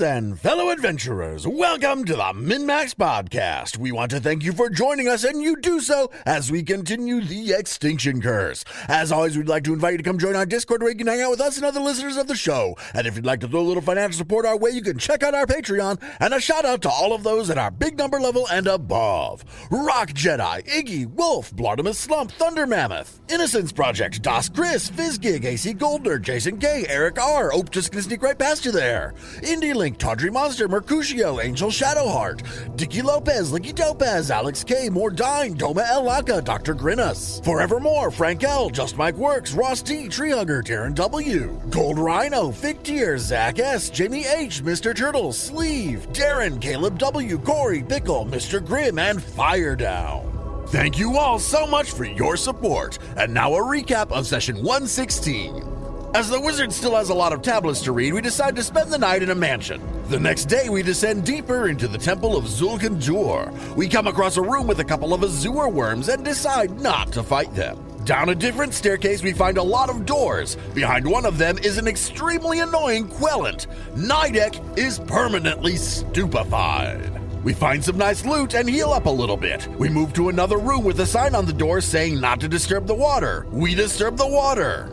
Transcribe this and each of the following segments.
Friends and fellow adventurers, welcome to the MNmaxed podcast. We want to thank you for joining us, and you do so as we continue the Extinction curse. As always, we'd like to invite you to come join our Discord where you can hang out with us and other listeners of the show. And if you'd like to throw a little financial support our way, you can check out our Patreon. And a shout out to all of those at our big number level and above. Rock Jedi, Iggy, Wolf, Blartimus Slump, Thunder Mammoth, Innocence Project, Das Chris, Fizzgig, AC Goldner, Jason K, Eric R, Ope just gonna sneak right past you there. Indie Link, Tawdry Monster, Mercutio, Angel Shadowheart, Dicky Lopez, Licky Topaz, Alex K, Mordine, Doma El Laka, Dr. Grinus, Forevermore, Frank L, Just Mike Works, Ross T, Treehugger, Taryn W, Gold Rhino, Fig Tier, Zach S, Jamie H, Mr. Turtle, Sleeve, Darren, Caleb W, Corey, Pickle, Mr. Grimm, and Fire Down. Thank you all so much for your support. And now a recap of session 116. As the wizard still has a lot of tablets to read, we decide to spend the night in a mansion. The next day, we descend deeper into the Temple of Xul-Khundur. We come across a room with a couple of Azure worms and decide not to fight them. Down a different staircase, we find a lot of doors. Behind one of them is an extremely annoying Quellant. Nidec is permanently stupefied. We find some nice loot and heal up a little bit. We move to another room with a sign on the door saying not to disturb the water. We disturb the water.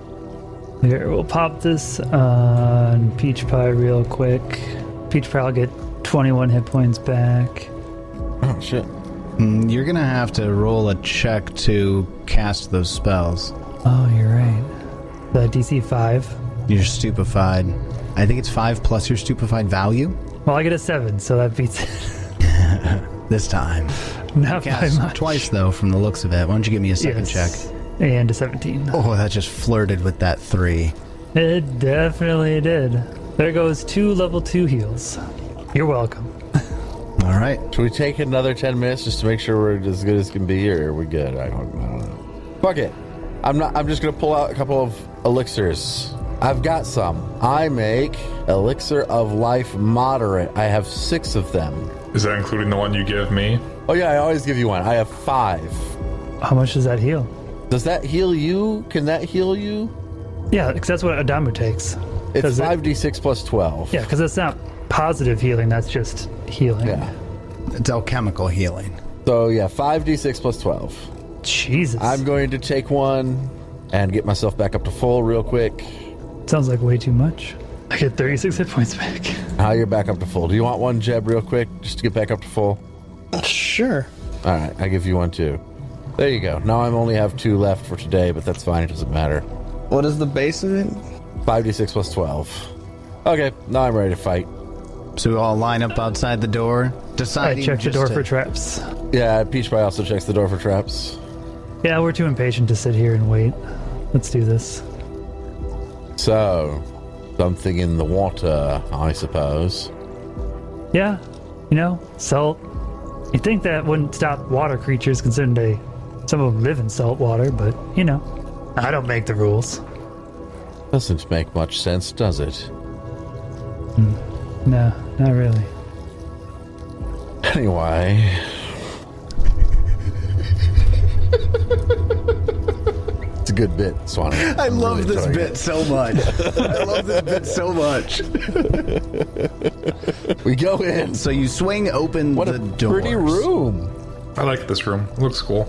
Here, we'll pop this on Peach Pie real quick. Peach Pie will get 21 hit points back. Oh, shit. You're gonna have to roll a check to cast those spells. Oh, you're right. The DC 5. You're stupefied. I think it's 5 plus your stupefied value. Well, I get a 7, so that beats it. This time. Not by Cast much. twice, though, from the looks of it. Why don't you give me a second check? And a 17. Oh, that just flirted with that 3. It definitely did. There goes 2 level 2 heals. You're welcome. All right. Should we take another 10 minutes just to make sure we're as good as can be, or are we good? I don't know. Fuck it. I'm just gonna pull out a couple of elixirs. I've got some. I make Elixir of Life Moderate. I have 6 of them. Is that including the one you give me? Oh yeah, I always give you one. I have 5. How much does that heal? Does that heal you? Can that heal you? Yeah, because that's what Adamu takes. It's 5d6 plus 12. Yeah, because it's not positive healing, that's just healing. Yeah. It's alchemical healing. So yeah, 5d6 plus 12. Jesus. I'm going to take one and get myself back up to full real quick. Sounds like way too much. I get 36 hit points back. How you're back up to full? Do you want one, Jeb, real quick, just to get back up to full? Sure. All right, I give you one too. There you go. Now I only have 2 left for today, but that's fine. It doesn't matter. What is the base of it? 5d6 plus 12. Okay, now I'm ready to fight. So we all line up outside the door, deciding I checked the just door to- for traps. Yeah, Peach Pie also checks the door for traps. Yeah, we're too impatient to sit here and wait. Let's do this. So, something in the water, I suppose. Yeah, salt. You'd think that wouldn't stop water creatures considering some of them live in salt water, but, I don't make the rules. Doesn't make much sense, does it? No, not really. Anyway. It's a good bit, Swanee. I love really this enjoying bit so much. I love this bit so much. We go in. So you swing open What the a doors. pretty room. I like this room. It looks cool.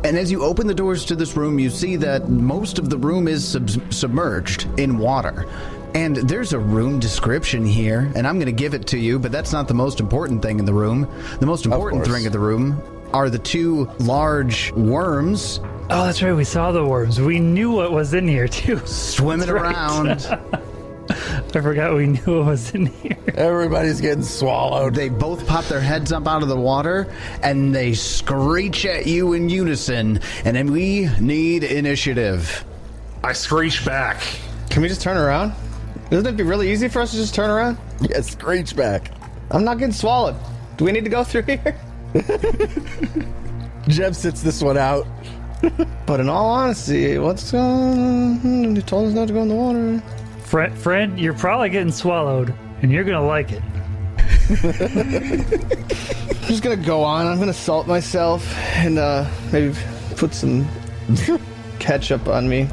And as you open the doors to this room, you see that most of the room is submerged in water. And there's a room description here, and I'm going to give it to you, but that's not the most important thing in the room. The most important thing in the room are the 2 large worms. Oh, that's right. We saw the worms. We knew what was in here, too. Swimming around. I forgot we knew what was in here. Everybody's getting swallowed. They both pop their heads up out of the water, and they screech at you in unison. And then we need initiative. I screech back. Can we just turn around? Doesn't it be really easy for us to just turn around? Yeah, screech back. I'm not getting swallowed. Do we need to go through here? Jeb sits this one out. But in all honesty, what's going on? He told us not to go in the water. Fred, you're probably getting swallowed, and you're going to like it. I'm just going to go on. I'm going to salt myself and maybe put some ketchup on me.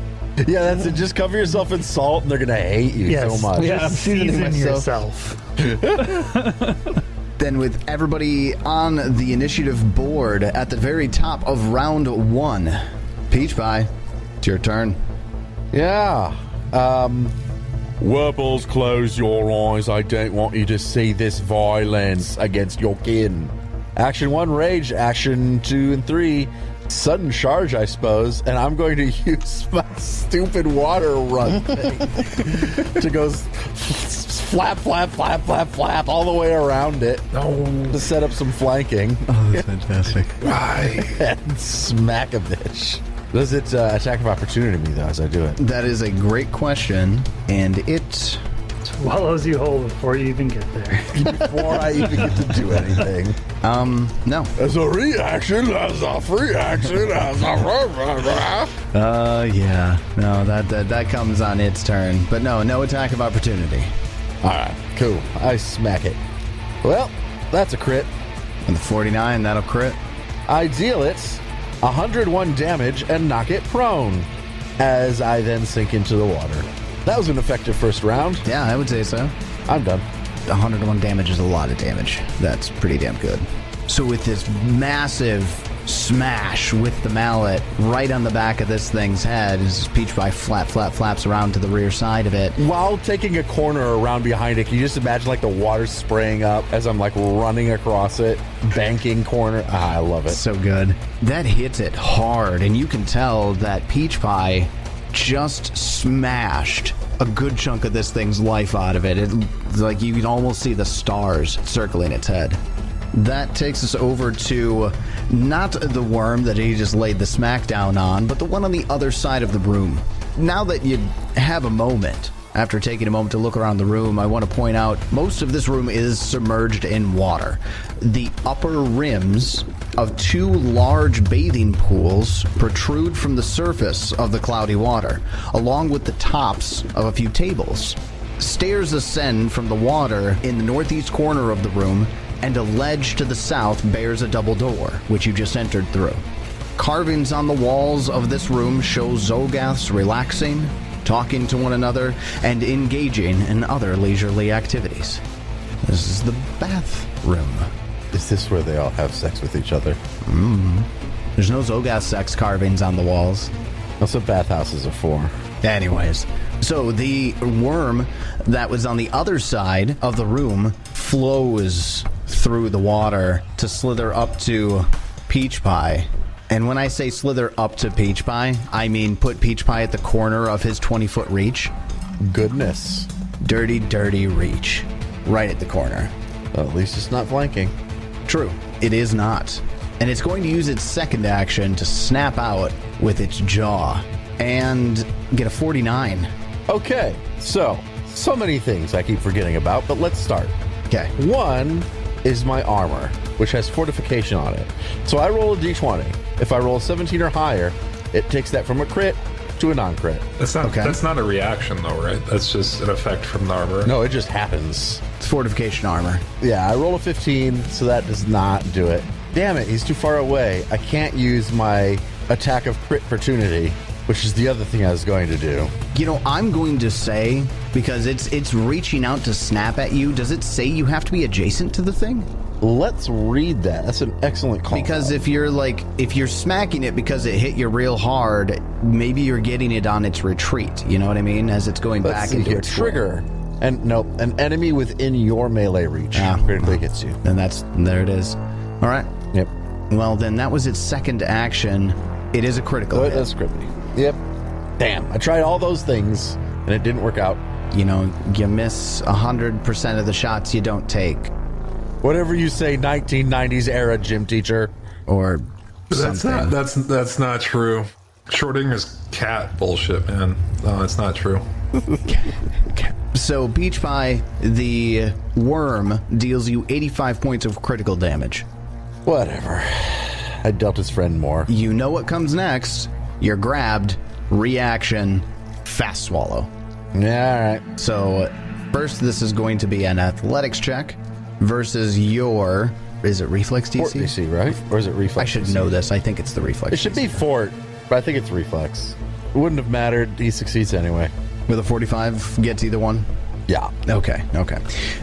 Yeah, that's it. Just cover yourself in salt, and they're gonna hate you so much. Yeah, I'm seasoning Season myself. yourself. Then with everybody on the initiative board at the very top of round 1, Peach Pie, it's your turn. Yeah. Wurples, close your eyes. I don't want you to see this violence against your kin. Action 1, rage. Action 2 and 3, sudden charge, I suppose. And I'm going to use my stupid water run thing to go flap, flap, flap, flap, flap all the way around it. To set up some flanking. Oh, that's fantastic. And smack a bitch. Does it attack of opportunity me, though, as I do it? That is a great question, and it Swallows you whole before you even get there. Before I even get to do anything. No. As a reaction, as a free action, as a... Yeah. No, that comes on its turn. But no attack of opportunity. Alright, cool. I smack it. Well, that's a crit. And the 49, that'll crit. I deal it 101 damage and knock it prone, as I then sink into the water. That was an effective first round. Yeah, I would say so. I'm done. 101 damage is a lot of damage. That's pretty damn good. So with this massive smash with the mallet right on the back of this thing's head, as Peach Pie flaps around to the rear side of it. While taking a corner around behind it, can you just imagine like the water spraying up as I'm like running across it, banking corner? I love it. So good. That hits it hard, and you can tell that Peach Pie just smashed a good chunk of this thing's life out of it. It's like you can almost see the stars circling its head. That takes us over to not the worm that he just laid the smackdown on, but the one on the other side of the room. Now that you have a moment, after taking a moment to look around the room, I want to point out most of this room is submerged in water. The upper rims of two large bathing pools protrude from the surface of the cloudy water, along with the tops of a few tables. Stairs ascend from the water in the northeast corner of the room, and a ledge to the south bears a double door, which you just entered through. Carvings on the walls of this room show Zogaths relaxing, talking to one another, and engaging in other leisurely activities. This is the bathroom. Is this where they all have sex with each other? There's no Zogath sex carvings on the walls. That's what bathhouses are for. Anyways, so the worm that was on the other side of the room flows through the water to slither up to Peach Pie. And when I say slither up to Peach Pie, I mean put Peach Pie at the corner of his 20-foot reach. Goodness. Dirty, dirty reach. Right at the corner. Well, at least it's not flanking. True, it is not. And it's going to use its second action to snap out with its jaw and get a 49. Okay, so many things I keep forgetting about, but let's start. Okay. One is my armor, which has fortification on it. So I roll a d20. If I roll a 17 or higher, it takes that from a crit to a non-crit. That's not a reaction though, right? That's just an effect from the armor. No, it just happens. It's fortification armor. Yeah, I roll a 15, so that does not do it. Damn it, he's too far away. I can't use my attack of crit opportunity, which is the other thing I was going to do. You know, I'm going to say, because it's reaching out to snap at you, does it say you have to be adjacent to the thing? Let's read that. That's an excellent call. Because if you're smacking it because it hit you real hard, maybe you're getting it on its retreat. You know what I mean? As it's going Let's back see into here. its Trigger. And no, an enemy within your melee reach critically hits you. Then there it is. All right. Yep. Well, then that was its second action. It is a critical hit. That's critical. Yep. Damn. I tried all those things and it didn't work out. You know, you miss 100% of the shots you don't take. Whatever you say, 1990s era gym teacher. Or That's something. that's not true. Shorting is cat bullshit, man. No, it's not true. So, Peach Pie, the worm, deals you 85 points of critical damage. Whatever. I dealt his friend more. You know what comes next. You're grabbed, reaction, fast swallow. Yeah, all right. So, first this is going to be an athletics check versus your... Is it reflex DC? Fort DC, right? Or is it reflex? I should DC? know this. I think it's the reflex It should be DC. fort, but I think it's reflex. It wouldn't have mattered. He succeeds anyway. With a 45, gets either one? Yeah. Okay.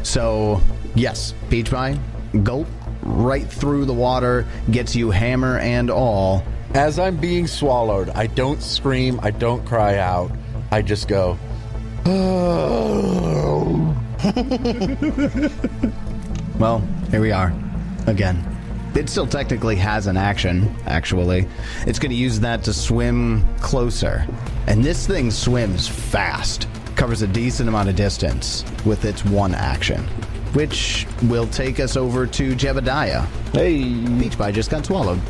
So, yes, Peach Pie, gulp right through the water, gets you hammer and all. As I'm being swallowed, I don't scream, I don't cry out. I just go, oh. Well, here we are. Again. It still technically has an action, actually. It's going to use that to swim closer. And this thing swims fast. Covers a decent amount of distance with its one action. Which will take us over to Jebediah. Hey. Peach Pie just got swallowed.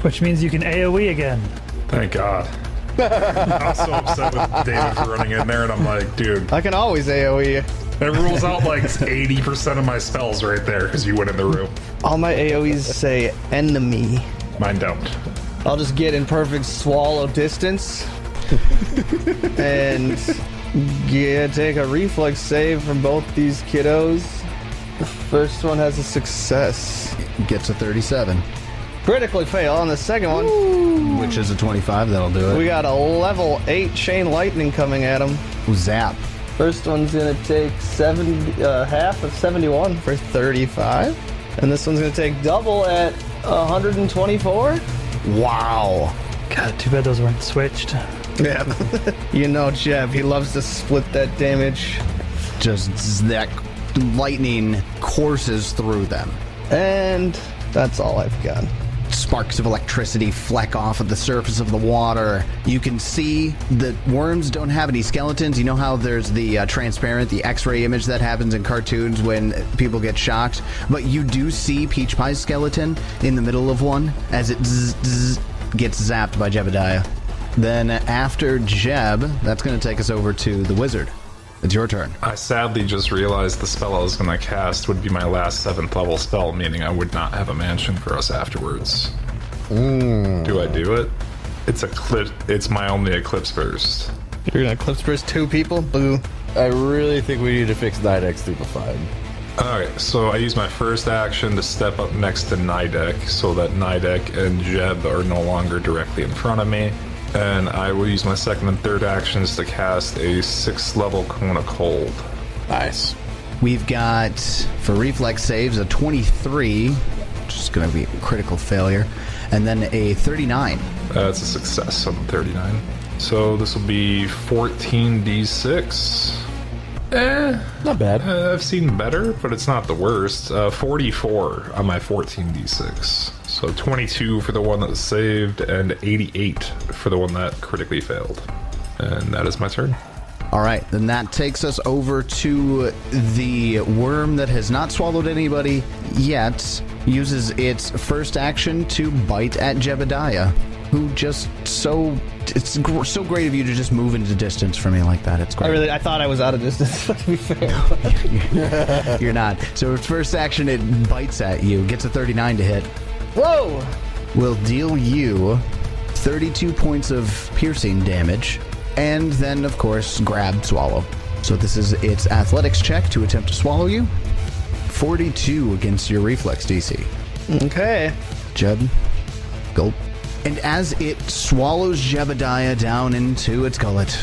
Which means you can AoE again. Thank God. I was so upset with David for running in there, and I'm like, dude, I can always AoE. it rules out like 80% of my spells right there because you went in the room. All my AoEs say enemy. Mine don't. I'll just get in perfect swallow distance and take a reflex save from both these kiddos. The first one has a success. Gets a 37. Critically fail on the second one. Which is a 25, that'll do it. We got a level 8 chain lightning coming at him. Zap. First one's gonna take half of 71 for 35. And this one's gonna take double at 124. Wow. God, too bad those weren't switched. Yeah. You know Jeb, he loves to split that damage. Just that lightning courses through them. And that's all I've got. Sparks of electricity fleck off of the surface of the water. You can see the worms don't have any skeletons. You know how there's the transparent, the X-ray image that happens in cartoons when people get shocked? But you do see Peach Pie's skeleton in the middle of one as it gets zapped by Jebediah. Then after Jeb, that's going to take us over to the wizard. It's your turn. I sadly just realized the spell I was going to cast would be my last 7th level spell, meaning I would not have a mansion for us afterwards. Do I do it? It's my only eclipse burst. You're gonna eclipse burst 2 people? Boo. I really think we need to fix Nidec stupefied. Alright, so I use my first action to step up next to Nidec so that Nidec and Jeb are no longer directly in front of me. And I will use my second and third actions to cast a 6th level Cone of Cold. Nice. We've got, for reflex saves, a 23, which is going to be a critical failure, and then a 39. That's a success on the 39. So this will be 14d6. Not bad. I've seen better, but it's not the worst. 44 on my 14d6. So 22 for the one that was saved, and 88 for the one that critically failed. And that is my turn. All right, then that takes us over to the worm that has not swallowed anybody yet. Uses its first action to bite at Jebediah, who just it's so great of you to just move into distance from me like that. It's great. I thought I was out of distance, to be fair. You're not. So its first action, it bites at you, gets a 39 to hit. Whoa! Will deal you 32 points of piercing damage, and then, of course, grab, swallow. So this is its athletics check to attempt to swallow you. 42 against your reflex DC. Okay. Jeb, gulp. And as it swallows Jebediah down into its gullet,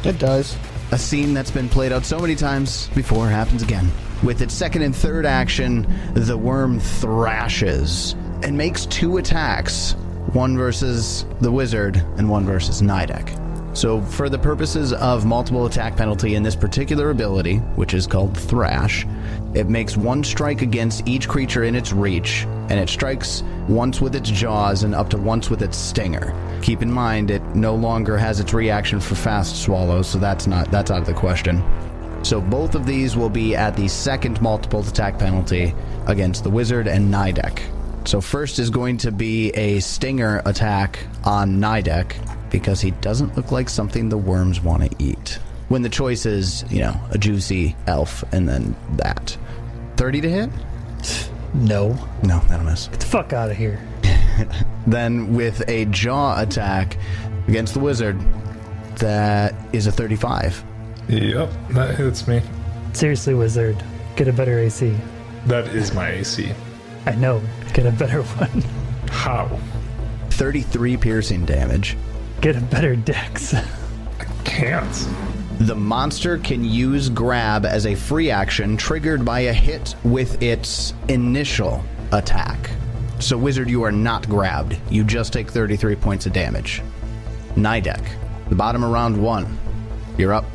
It does. a scene that's been played out so many times before happens again. With its second and third action, the worm thrashes and makes 2 attacks, one versus the wizard and one versus Nidec. So for the purposes of multiple attack penalty in this particular ability, which is called Thrash, it makes 1 strike against each creature in its reach, and it strikes once with its jaws and up to once with its stinger. Keep in mind, it no longer has its reaction for fast swallow, so that's out of the question. So both of these will be at the second multiple attack penalty against the wizard and Nidec. So first is going to be a stinger attack on Nidec, because he doesn't look like something the worms want to eat. When the choice is, a juicy elf and then that. 30 to hit? No. No, that'll miss. Get the fuck out of here. Then with a jaw attack against the wizard, that is a 35. Yep, that hits me. Seriously, wizard. Get a better AC. That is my AC. I know. Get a better one. How? 33 piercing damage. Get a better dex. Can't. The monster can use grab as a free action triggered by a hit with its initial attack. So, Wizard, you are not grabbed. You just take 33 points of damage. Nidec, the bottom of round 1. You're up.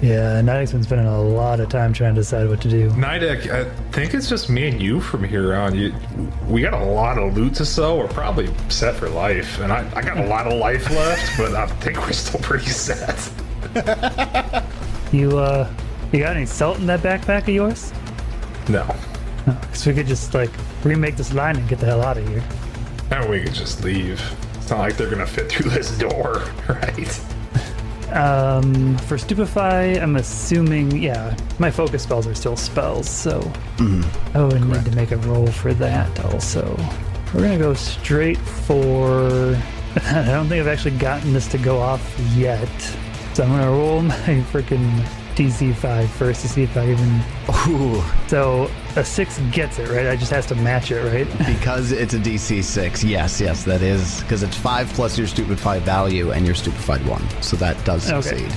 Yeah, Nidec's been spending a lot of time trying to decide what to do. Nidec, I think it's just me and you from here on. We got a lot of loot to sell. We're probably set for life. And I got a lot of life left, but I think we're still pretty set. You got any salt in that backpack of yours? No. No, because we could just, like, remake this line and get the hell out of here. And we could just leave. It's not like they're going to fit through this door, right? For Stupefy, I'm assuming, yeah, my focus spells are still spells, so I would need to make a roll for that also. We're going to go straight for... I don't think I've actually gotten this to go off yet, so I'm going to roll my freaking DC5 first to see if I even... Ooh. So a 6 gets it, right? I just has to match it, right? Because it's a DC 6. Yes, that is. Because it's 5 plus your Stupefy value and your Stupefied 1. So that does succeed. Okay.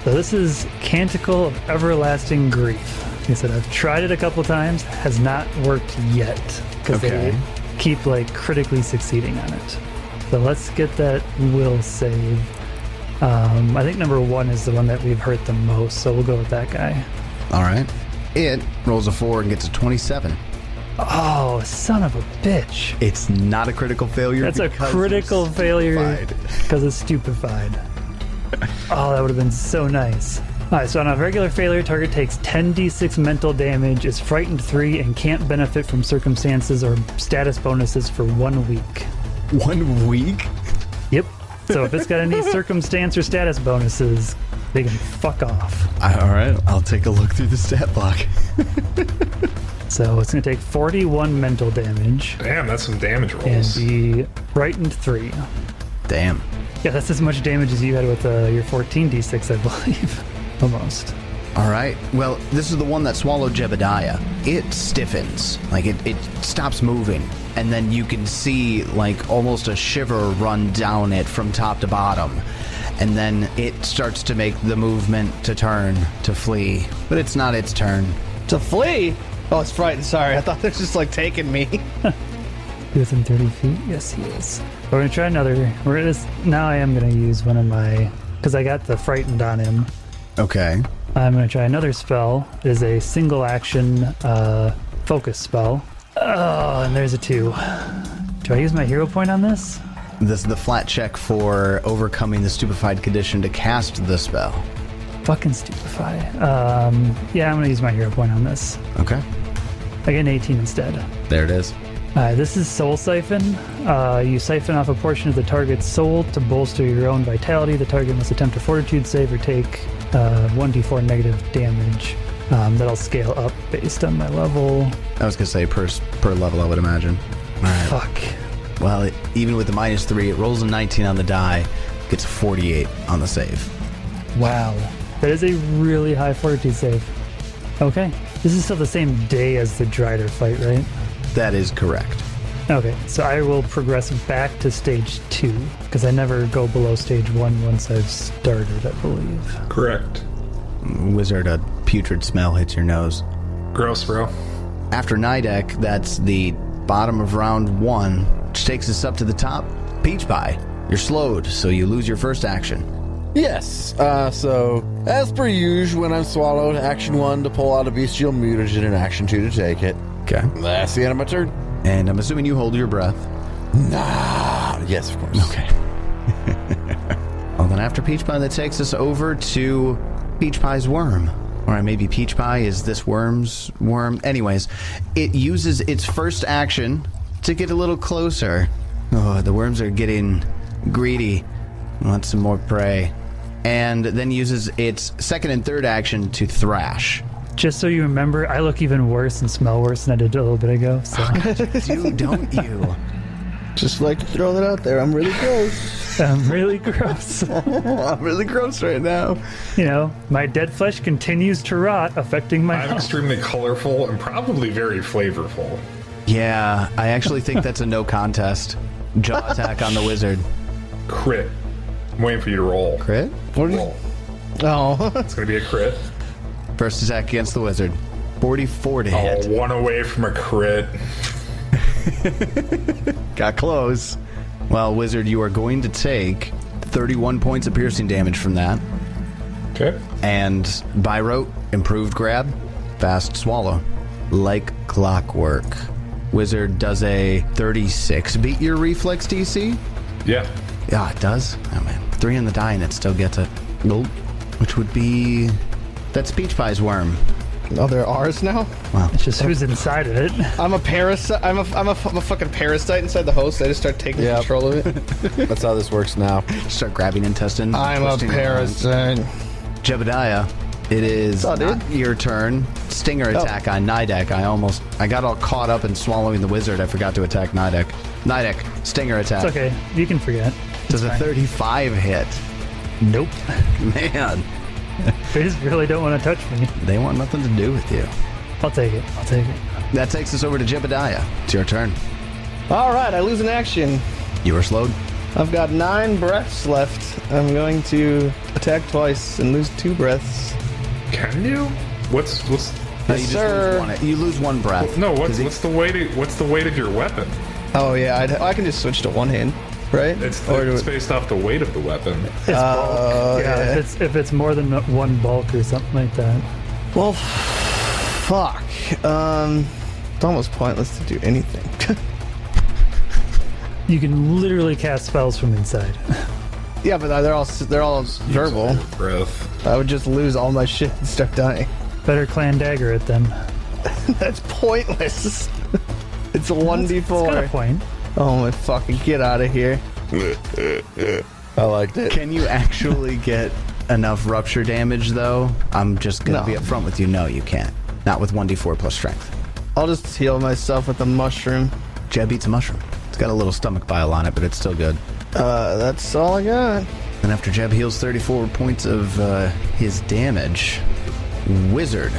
So this is Canticle of Everlasting Grief. Like I said, I've tried it a couple times. Has not worked yet. Because they keep, like, critically succeeding on it. So let's get that will save. I think number 1 is the one that we've hurt the most, so we'll go with that guy. All right. It rolls a 4 and gets a 27. Oh, son of a bitch. It's not a critical failure. That's a critical failure because it's stupefied. Oh, that would have been so nice. All right, so on a regular failure, target takes 10d6 mental damage, is frightened 3, and can't benefit from circumstances or status bonuses for 1 week. 1 week? Yep. So if it's got any circumstance or status bonuses, they can fuck off. All right, I'll take a look through the stat block. So it's going to take 41 mental damage. Damn, that's some damage And rolls. be frightened 3. Damn. Yeah, that's as much damage as you had with your 14d6, I believe. Almost. All right. Well, this is the one that swallowed Jebediah. It stiffens. Like, it stops moving. And then you can see, like, almost a shiver run down it from top to bottom. And then it starts to make the movement to turn, to flee. But it's not its turn. To flee? Oh, it's frightened. Sorry, I thought it was just like taking me. Within 30 feet? Yes, he is. We're going to try another. Now I am going to use one of my... Because I got the frightened on him. Okay. I'm going to try another spell. It is a single action focus spell. Oh, and there's a 2. Do I use my hero point on this? This is the flat check for overcoming the stupefied condition to cast the spell. Fucking stupefy. Yeah, I'm going to use my hero point on this. Okay. I get an 18 instead. There it is. This is Soul Siphon. You siphon off a portion of the target's soul to bolster your own vitality. The target must attempt a fortitude save or take 1d4 negative damage. That'll scale up based on my level. I was going to say per level, I would imagine. All right. Fuck. Well, even with the -3, it rolls a 19 on the die, gets a 48 on the save. Wow. That is a really high fortitude save. Okay. This is still the same day as the Drider fight, right? That is correct. Okay, so I will progress back to stage 2, because I never go below stage 1 once I've started, I believe. Correct. Wizard, a putrid smell hits your nose. Gross, bro. After Nidec, that's the bottom of round 1, which takes us up to the top. Peach Pie, you're slowed, so you lose your first action. Yes. So, as per usual, when I'm swallowed, action 1 to pull out a bestial mutagen and action 2 to take it. Okay. That's the end of my turn. And I'm assuming you hold your breath. Nah. Yes, of course. Okay. Well, then after Peach Pie, that takes us over to Peach Pie's worm. Or maybe Peach Pie is this worm's worm. Anyways, it uses its first action to get a little closer. Oh, the worms are getting greedy. Want some more prey. And then uses its second and third action to thrash. Just so you remember, I look even worse and smell worse than I did a little bit ago. So Dude, don't you? Just like to throw that out there. I'm really gross. I'm really gross. I'm really gross right now. You know, my dead flesh continues to rot, affecting my I'm health. extremely colorful and probably very flavorful. Yeah, I actually think that's a no contest. Jaw attack on the wizard. Crit. I'm waiting for you to roll. Crit? What did Roll. Oh. It's going to be a crit. First attack against the wizard. 44 to hit. Oh, one away from a crit. Got close. Well, wizard, you are going to take 31 points of piercing damage from that. Okay. And by rote, improved grab, fast swallow. Like clockwork. Wizard does a 36. Beat your reflex DC? Yeah. Yeah, it does. Oh, man. 3 on the die and it still gets it. Nope. Which would be... That's Peach Pie's worm. Oh, they're ours now? Wow. It's just who's inside of it. I'm a parasite. I'm a fucking parasite inside the host. I just start taking control of it. That's how this works now. Start grabbing intestines. I'm a twisting parasite. around. Jebediah, it is What's up, dude? your turn. Stinger attack on Nidec. I got all caught up in swallowing the wizard. I forgot to attack Nidec. Nidec, stinger attack. It's okay. You can forget. Does a 35 hit? Nope. Man, They just really don't want to touch me. they want nothing to do with you. I'll take it. I'll take it. That takes us over to Jebediah. It's your turn. All right, I lose an action. You are slowed. I've got 9 breaths left. I'm going to attack twice and lose 2 breaths. Can you? What's No, you just sir. lose one breath. no? 'Cause What's the weight of your weapon? Oh yeah, I can just switch to one hand, right? It's Or do it's it- based off the weight of the weapon. It's bulk. Yeah, yeah. if it's more than one bulk or something like that. Well, fuck. It's almost pointless to do anything. You can literally cast spells from inside. Yeah, but they're all verbal. Breath. I would just lose all my shit and start dying. Better clan dagger it then. That's pointless. It's a 1d4. It's got a point. Oh my fucking get out of here. I liked it. Can you actually get enough rupture damage, though? I'm just going to No. be upfront with you. No, you can't. Not with 1d4 plus strength. I'll just heal myself with a mushroom. Jeb eats a mushroom. It's got a little stomach bile on it, but it's still good. That's all I got. And after Jeb heals 34 points of his damage, Wizard,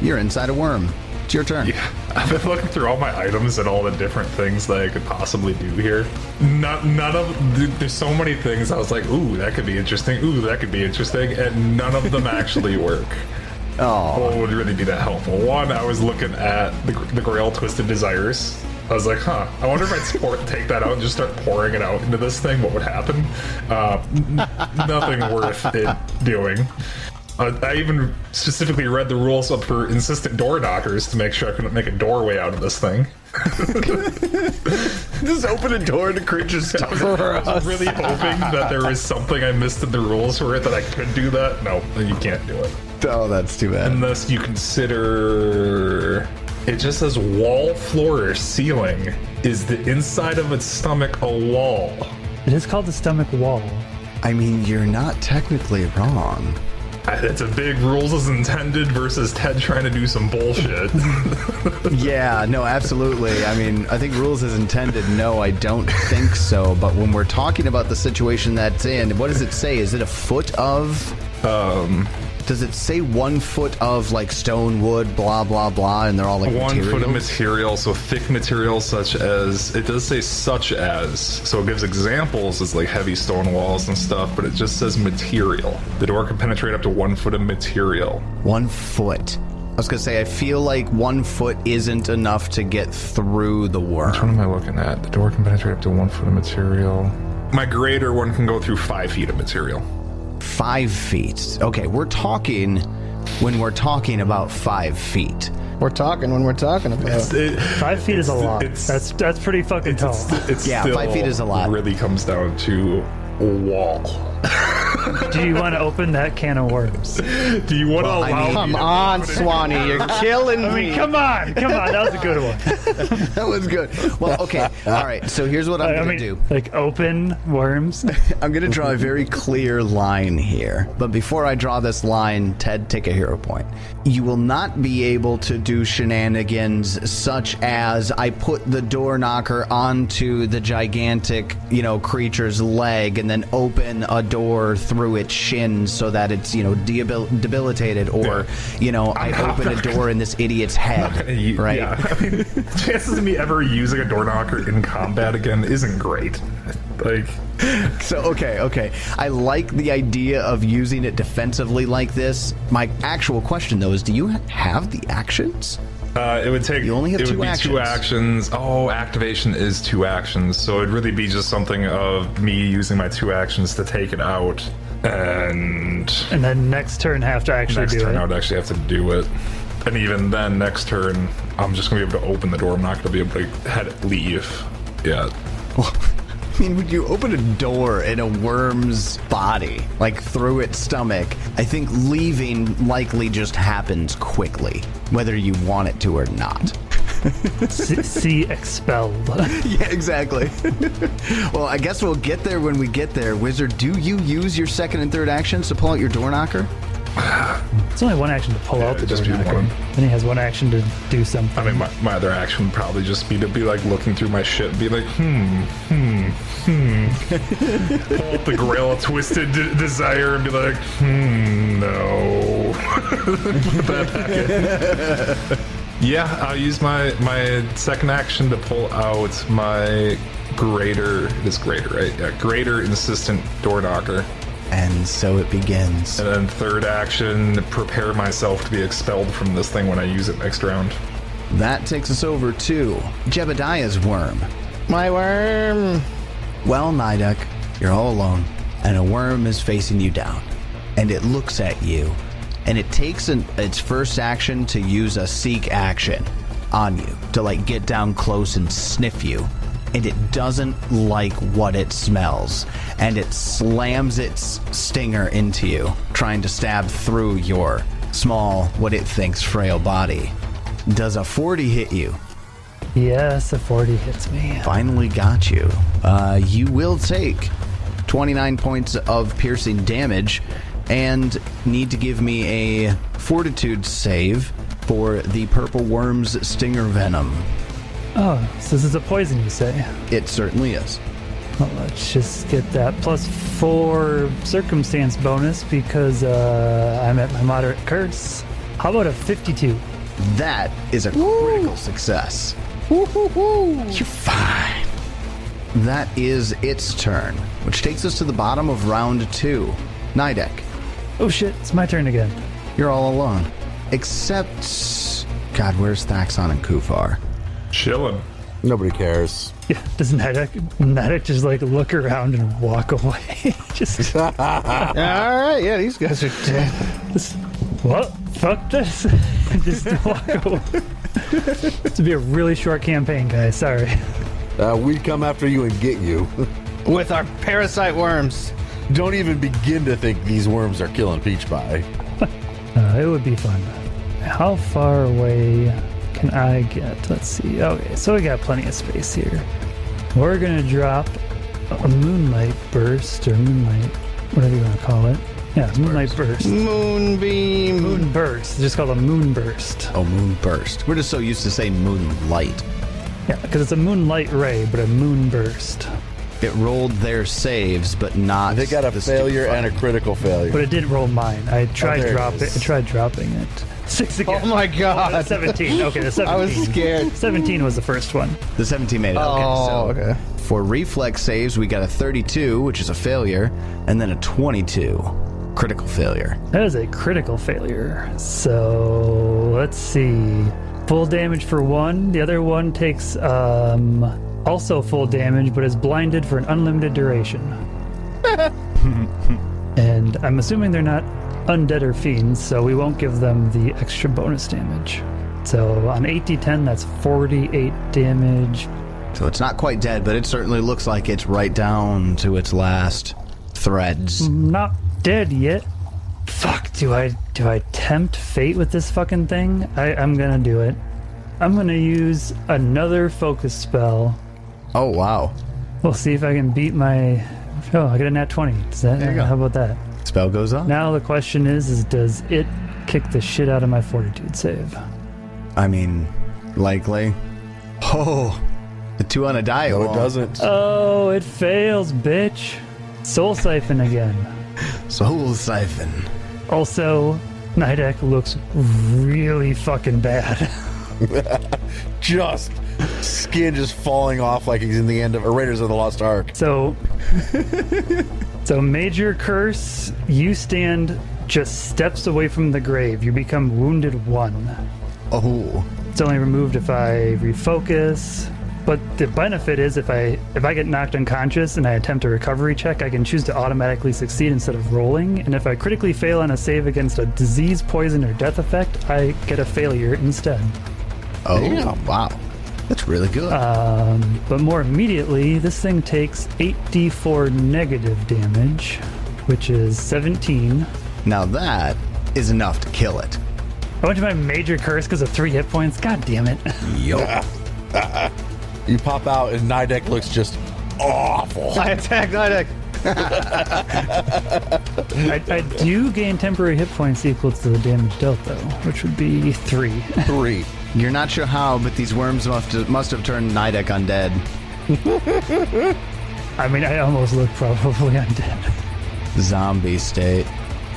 you're inside a worm. It's your turn. Yeah, I've been looking through all my items and all the different things that I could possibly do here. None of there's so many things I was like, ooh, that could be interesting. Ooh, that could be interesting, and none of them actually work. Oh, What would really be that helpful? One, I was looking at the Grail Twisted Desires. I was like, huh, I wonder if I'd take that out and just start pouring it out into this thing, what would happen? Nothing worth it doing. I even specifically read the rules up for insistent door knockers to make sure I couldn't make a doorway out of this thing. just open a door to creatures I was really hoping that there was something I missed in the rules for it that I could do that. No, you can't do it. Oh, that's too bad. Unless you consider... It just says wall, floor, or ceiling. Is the inside of its stomach a wall? It is called the stomach wall. I mean, you're not technically wrong. It's a big rules as intended versus Ted trying to do some bullshit. Yeah, no, absolutely. I mean, I think rules as intended. No, I don't think so. But when we're talking about the situation that's in, what does it say? Is it a foot of? Does it say 1 foot of like stone, wood, blah blah blah, and they're all like 1 materials? foot of material, so thick material such as, it does say such as, so it gives examples as like heavy stone walls and stuff, but it just says material. The door can penetrate up to 1 foot of material. 1 foot. I was gonna say, I feel like 1 foot isn't enough to get through the worm. Which one am I looking at? The door can penetrate up to 1 foot of material. My greater one can go through 5 feet of material. 5 feet. Okay, we're talking when we're talking about 5 feet. We're talking when we're talking about. 5 feet is a lot. it's- That's pretty fucking tall. It's Yeah, still 5 feet is a lot. Really comes down to a wall. Do you want to open that can of worms? Do you want to Well, I allow mean- me Come to on, put it- Swanee, you're killing I me. mean, come on, that was a good one. That was good. Well, okay. All right. So here's what I'm I going mean, to do. like open worms. I'm going to draw a very clear line here. But before I draw this line, Ted, take a hero point. You will not be able to do shenanigans such as I put the door knocker onto the gigantic, creature's leg and then open a door through its shin so that it's, debilitated, or, I open a door in this idiot's head, right? Yeah. I mean, chances of me ever using a door knocker in combat again isn't great. Like, So, okay. I like the idea of using it defensively like this. My actual question, though, is do you have the actions? it would take. You only have it two would be actions. 2 actions. Oh, activation is 2 actions, so it'd really be just something of me using my 2 actions to take it out, and then next turn have to actually next do turn it. I would actually have to do it. And even then, next turn, I'm just gonna be able to open the door. I'm not gonna be able to leave. Yeah. I mean, when you open a door in a worm's body, like through its stomach, I think leaving likely just happens quickly, whether you want it to or not. See expelled. Yeah, exactly. Well, I guess we'll get there when we get there. Wizard, do you use your second and third actions to pull out your door knocker? It's only one action to pull out the just door be knocker. one. Then he has one action to do something. I mean, my other action would probably just be to be like looking through my shit and be like, pull up the Grail of Twisted Desire and be like, no. Put that back in. Yeah, I'll use my second action to pull out my greater. It is greater, right? Yeah, greater insistent door knocker. And so it begins. And then third action, prepare myself to be expelled from this thing when I use it next round. That takes us over to Jebediah's worm. My worm. Well, Nidec, you're all alone, and a worm is facing you down. And it looks at you, and it takes its first action to use a seek action on you, to get down close and sniff you. And it doesn't like what it smells, and it slams its stinger into you, trying to stab through your small, what it thinks frail body. Does a 40 hit you? Yes, a 40 hits me. Finally got you. You will take 29 points of piercing damage and need to give me a fortitude save for the purple worm's stinger venom. Oh, so this is a poison, you say? It certainly is. Well, let's just get that +4 circumstance bonus because I'm at my moderate curse. How about a 52? That is a critical success. You're fine. That is its turn, which takes us to the bottom of round 2. Nidec, Oh shit, it's my turn again. you're all alone. Except... God, where's Thaxon and Kufar? Chilling. Nobody cares. Yeah, does Nidec just look around and walk away? Just All right, yeah, these guys are dead. what? Fuck this. Just walk away. This would be a really short campaign, guys. Sorry. We'd come after you and get you. With our parasite worms. Don't even begin to think these worms are killing Peach Pie. It would be fun. How far away can I get? Let's see. Okay, so we got plenty of space here. We're gonna drop a moonlight burst, or moonlight, whatever you want to call it. Yeah, moonlight burst. Moonbeam. Moon burst. It's just called a moon burst. Oh, moon burst. We're just so used to saying moonlight. Yeah, because it's a moonlight ray, but a moon burst. It rolled their saves, but not. They got a the failure stupefy. and a critical failure. But it didn't roll mine. I tried there it dropping. is. I tried dropping it. 6 again. Oh my god. 17. Okay, the 17. I was scared. 17 was the first one. The 17 made it. Oh, Okay, so okay. for reflex saves, we got a 32, which is a failure, and then a 22, critical failure. That is a critical failure. So let's see. Full damage for one. The other one takes also full damage, but is blinded for an unlimited duration. And I'm assuming they're not undead or fiends, so we won't give them the extra bonus damage. So on 8d10, that's 48 damage. So it's not quite dead, but it certainly looks like it's right down to its last threads. Not dead yet. Fuck, do I tempt fate with this fucking thing? I'm gonna do it. I'm gonna use another focus spell. Oh, wow. We'll see if I can beat my... Oh, I got a nat 20. There you go. How about that? Spell goes on. Now the question is does it kick the shit out of my fortitude save? I mean, likely. Oh, the 2 on a die. No, roll. it doesn't. Oh, it fails, bitch. Soul Siphon again. Soul Siphon. Also, Nidec looks really fucking bad. Just skin just falling off like he's in the end of Raiders of the Lost Ark. So major curse, you stand just steps away from the grave. You become wounded 1. Oh. It's only removed if I refocus. But the benefit is if I get knocked unconscious and I attempt a recovery check, I can choose to automatically succeed instead of rolling. And if I critically fail on a save against a disease, poison, or death effect, I get a failure instead. Oh, damn. Wow. That's really good. But more immediately, this thing takes 8d4 negative damage, which is 17. Now that is enough to kill it. I went to my major curse because of 3 hit points. God damn it. Yup. You pop out and Nidec looks just awful. I attack Nidec. I do gain temporary hit points equal to the damage dealt, though, which would be 3. 3. You're not sure how, but these worms must have turned Nidec undead. I mean, I almost look probably undead. Zombie state.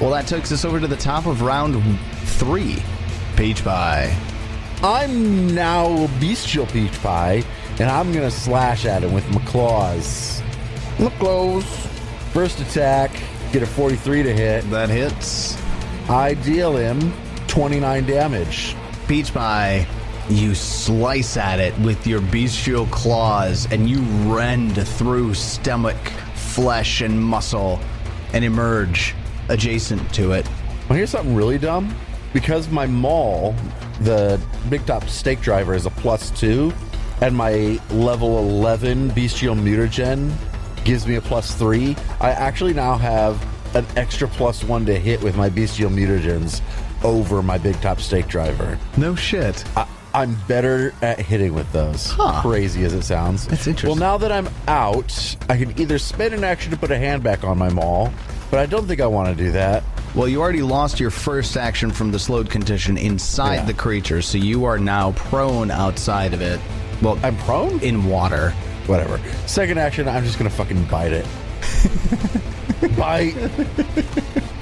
Well, that takes us over to the top of round 3. Peach Pie. I'm now Bestial Peach Pie, and I'm going to slash at him with my claws. Look close. First attack, get a 43 to hit. That hits. I deal him 29 damage. Peach Pie, you slice at it with your bestial claws, and you rend through stomach, flesh, and muscle, and emerge adjacent to it. Well, here's something really dumb. Because my maul, the big top stake driver, is a +2, and my level 11 bestial mutagen gives me a +3, I actually now have an extra +1 to hit with my bestial mutagens over my big top stake driver. No shit. I'm better at hitting with those. Huh. Crazy as it sounds. That's interesting. Well, now that I'm out, I can either spend an action to put a hand back on my maul, but I don't think I want to do that. Well, you already lost your first action from the slowed condition inside the creature, so you are now prone outside of it. Well, I'm prone? in water. Whatever. Second action, I'm just going to fucking bite it. Bite.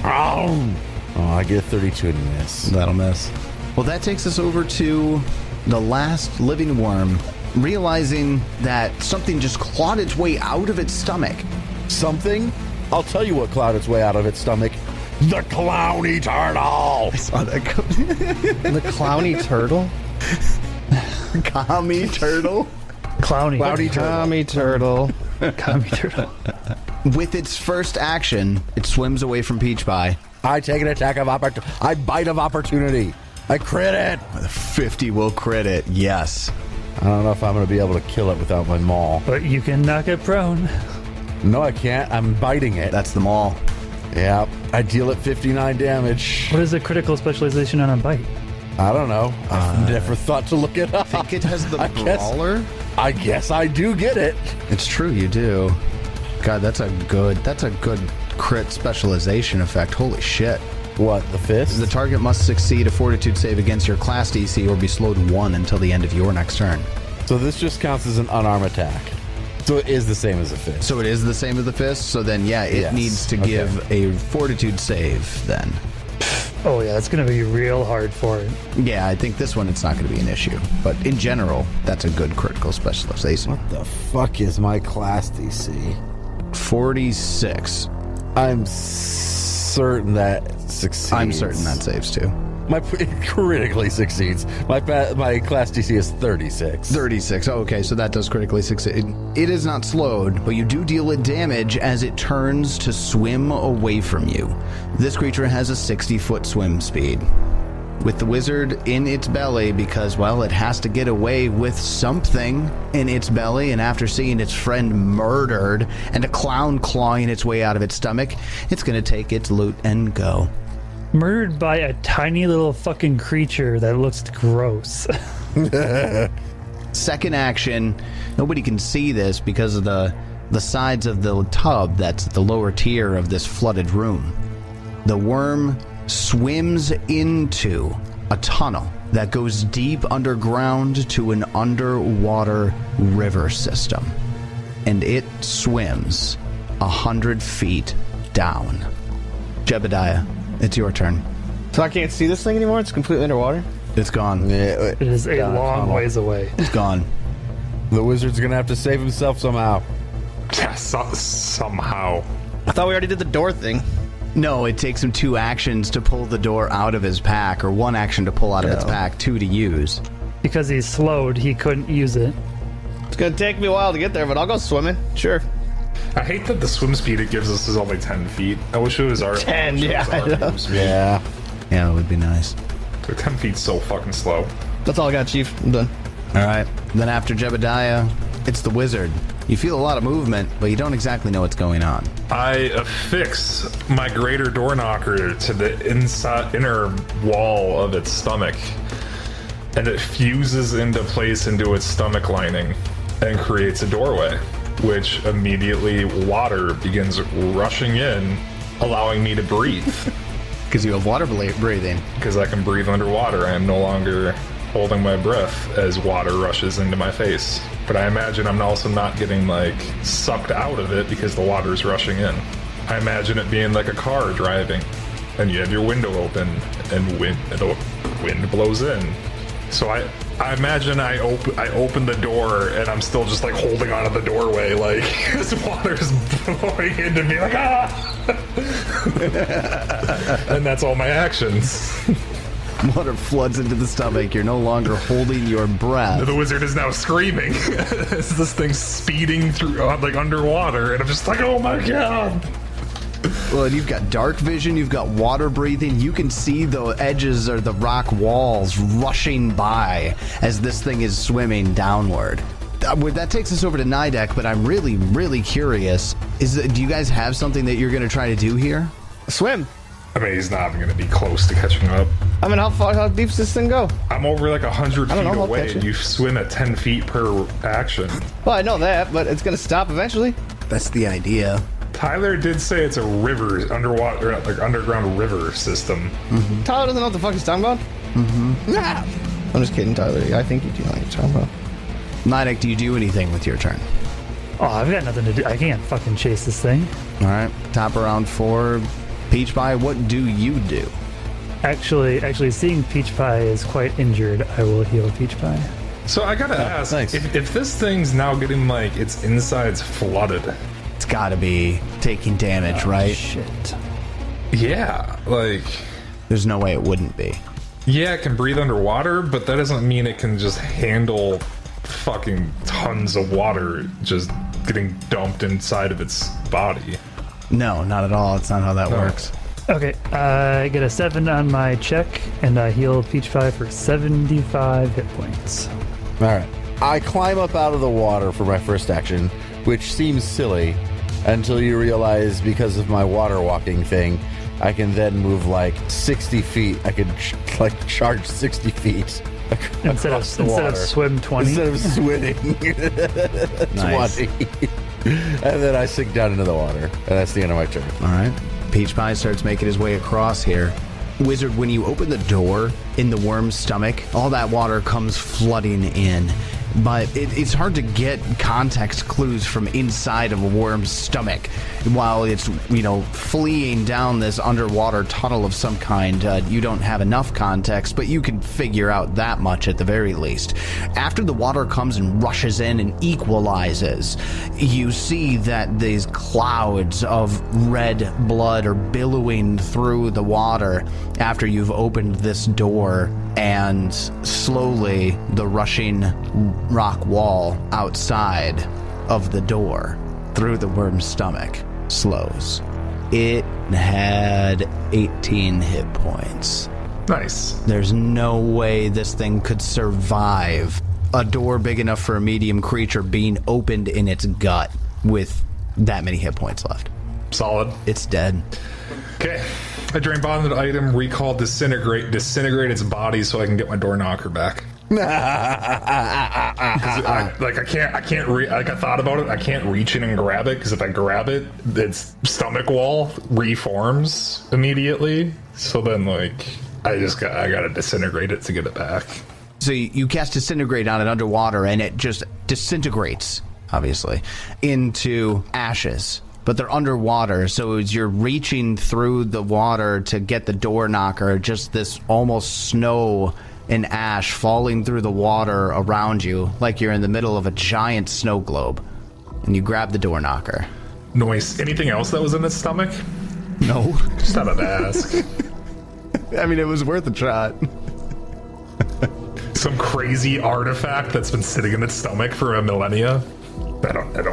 Oh, I get a 32 and miss. That'll miss. Well, that takes us over to the last living worm, realizing that something just clawed its way out of its stomach. Something? I'll tell you what clawed its way out of its stomach. The clowny turtle! I saw that go. The clowny turtle? Kami turtle? Clowny. Tommy turtle. Kami turtle. With its first action, it swims away from Peach Pie. I take an attack of opportunity. I bite of opportunity. I crit it. The 50 will crit it, yes. I don't know if I'm going to be able to kill it without my maul. But you can knock it prone. No, I can't. I'm biting it. That's the maul. Yeah, I deal it 59 damage. What is a critical specialization on a bite? I don't know. I've never thought to look it up. I think it has the guess- brawler. I guess I do get it. It's true, you do. God, that's a good crit specialization effect. Holy shit. What, the fist? The target must succeed a fortitude save against your class DC or be slowed 1 until the end of your next turn. So this just counts as an unarmed attack. So it is the same as a fist. So it is the same as the fist, so then yeah, it Yes. needs to give a fortitude save then. Oh yeah, that's going to be real hard for it. Yeah, I think this one it's not going to be an issue. But in general, that's a good critical specialization. What the fuck is my class DC? 46. I'm certain that succeeds. I'm certain that saves too. It critically succeeds. My class DC is 36. 36. Oh, okay, so that does critically succeed. It is not slowed, but you do deal it damage as it turns to swim away from you. This creature has a 60-foot swim speed. With the wizard in its belly because, well, it has to get away with something in its belly, and after seeing its friend murdered and a clown clawing its way out of its stomach, it's going to take its loot and go. Murdered by a tiny little fucking creature that looks gross. Second action, nobody can see this because of the sides of the tub that's the lower tier of this flooded room. The worm swims into a tunnel that goes deep underground to an underwater river system. And it swims 100 feet down. Jebediah, it's your turn. So I can't see this thing anymore? It's completely underwater? It's gone. Yeah, It is a long ways away. It's gone. the wizard's gonna have to save himself somehow. Yeah, somehow. I thought we already did the door thing. No, it takes him 2 actions to pull the door out of his pack, or 1 action to pull out of its pack, 2 to use. Because he's slowed, he couldn't use it. It's gonna take me a while to get there, but I'll go swimming. Sure. I hate that the swim speed it gives us is only 10 feet. I wish it was our 10, yeah, I know. Yeah. Yeah, that would be nice. 10 feet's so fucking slow. That's all I got, Chief. I'm done. All right. Then after Jebediah, it's the wizard. You feel a lot of movement, but you don't exactly know what's going on. I affix my greater door knocker to the inner wall of its stomach, and it fuses into place into its stomach lining and creates a doorway, which immediately water begins rushing in, allowing me to breathe. Because you have water breathing. Because I can breathe underwater. I am no longer holding my breath as water rushes into my face. But I imagine I'm also not getting, like, sucked out of it because the water is rushing in. I imagine it being like a car driving, and you have your window open, and the wind blows in. So I imagine I open the door, and I'm still just, like, holding onto the doorway, like, this water is blowing into me, like, ah! And that's all my actions. Water floods into the stomach. You're no longer holding your breath. The wizard is now screaming as this thing's speeding through, like, underwater, and I'm just like, oh my god! Well, you've got dark vision, you've got water breathing. You can see the edges or the rock walls rushing by as this thing is swimming downward. That takes us over to Nidec, but I'm really, really curious. Do you guys have something that you're going to try to do here? Swim. I mean, he's not even going to be close to catching up. I mean, how deep does this thing go? I'm over like 100 feet know, I'll away, catch and it. you swim at 10 feet per action. Well, I know that, but it's gonna stop eventually. That's the idea. Tyler did say it's a river, underwater, like underground river system. Tyler doesn't know what the fuck he's talking about? Nah. I'm just kidding, Tyler. I think you do know what you're talking about. Nidec, do you do anything with your turn? Oh, I've got nothing to do. I can't fucking chase this thing. All right. Top of round 4. Peach Pie, what do you do? Actually, seeing Peach Pie is quite injured, I will heal Peach Pie. So I gotta ask, thanks. if this thing's now getting like its insides flooded, It's got to be taking damage, right? Shit. yeah, like, There's no way it wouldn't be. yeah, it can breathe underwater, but that doesn't mean it can just handle fucking tons of water just getting dumped inside of its body. No, not at all. It's not how that works. Okay, I get a 7 on my check, and I heal Peach Pie for 75 hit points. All right. I climb up out of the water for my first action, which seems silly until you realize because of my water walking thing, I can then move like 60 feet. I can charge 60 feet Instead of swim 20. Instead of swimming. Nice. 20. And then I sink down into the water. And that's the end of my turn. All right. Peach Pie starts making his way across here. Wizard, when you open the door in the worm's stomach, all that water comes flooding in. But it's hard to get context clues from inside of a worm's stomach while it's, fleeing down this underwater tunnel of some kind. You don't have enough context, but you can figure out that much at the very least. After the water comes and rushes in and equalizes, you see that these clouds of red blood are billowing through the water after you've opened this door, and slowly the rushing rock wall outside of the door through the worm's stomach slows. It had 18 hit points. Nice. There's no way this thing could survive a door big enough for a medium creature being opened in its gut with that many hit points left. Solid. It's dead. Okay. I drain bonded item, recall disintegrate its body so I can get my door knocker back. I thought about it. I can't reach in and grab it because if I grab it, its stomach wall reforms immediately. So then, I gotta disintegrate it to get it back. So you cast Disintegrate on it underwater, and it just disintegrates, obviously, into ashes. but they're underwater. So as you're reaching through the water to get the door knocker, just this almost snow and ash falling through the water around you like you're in the middle of a giant snow globe. And you grab the door knocker. Noise. Anything else that was in its stomach? No. Just thought I'd ask. I mean, it was worth a shot. Some crazy artifact that's been sitting in its stomach for a millennia. I don't know. I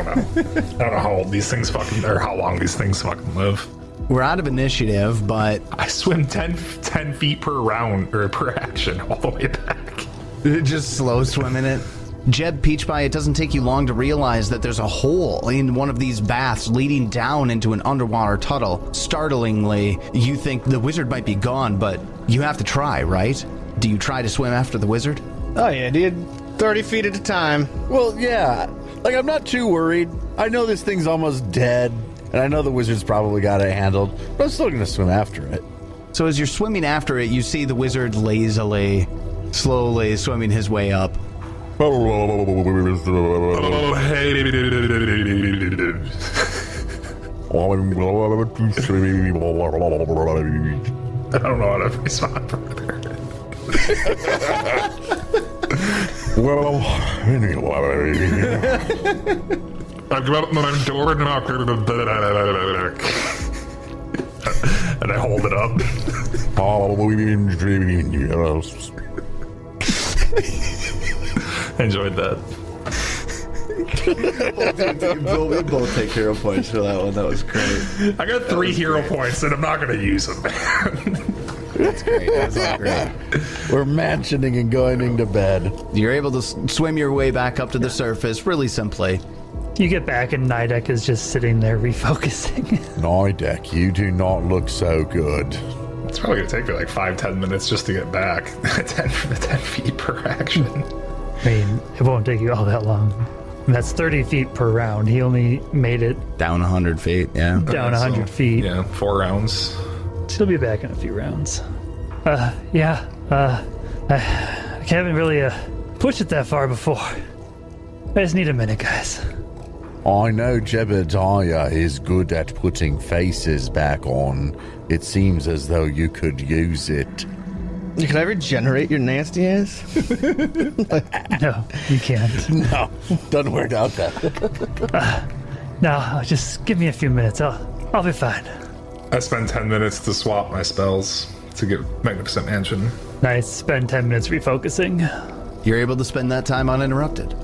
don't know how old these things fucking, or how long these things fucking live. We're out of initiative, but I swim 10 feet per round, or per action, all the way back. just slow swimming it. Jeb, Peach Pie, it doesn't take you long to realize that there's a hole in one of these baths leading down into an underwater tunnel. Startlingly, you think the wizard might be gone, but you have to try, right? Do you try to swim after the wizard? Oh yeah, dude. 30 feet at a time. Well, yeah. Like, I'm not too worried. I know this thing's almost dead, and I know the wizard's probably got it handled, but I'm still going to swim after it. So as you're swimming after it, you see the wizard lazily, slowly swimming his way up. Oh, hey. I don't know how to respond further. Well, anyway. I go up my door knocker and I hold it up. Enjoyed that. We both take hero points for that one. That was great. I got 3 hero points and I'm not going to use them. That's great. That's all great. We're mansioning and going into bed. You're able to swim your way back up to the surface really simply. You get back and Nidec is just sitting there refocusing. Nidec, you do not look so good. It's probably going to take me like 5-10 minutes just to get back. 10 feet per action. I mean, it won't take you all that long. And that's 30 feet per round. He only made it Down 100 feet, yeah. down 100 feet. Yeah, 4 rounds. She'll be back in a few rounds. I haven't really pushed it that far before. I just need a minute, guys. I know Jebediah is good at putting faces back on. It seems as though you could use it. Can I regenerate your nasty ass? No, you can't. No, doesn't work out that. No, just give me a few minutes. I'll be fine. I spend 10 minutes to swap my spells to get Magnificent Mansion. Nice. Spend 10 minutes refocusing. You're able to spend that time uninterrupted.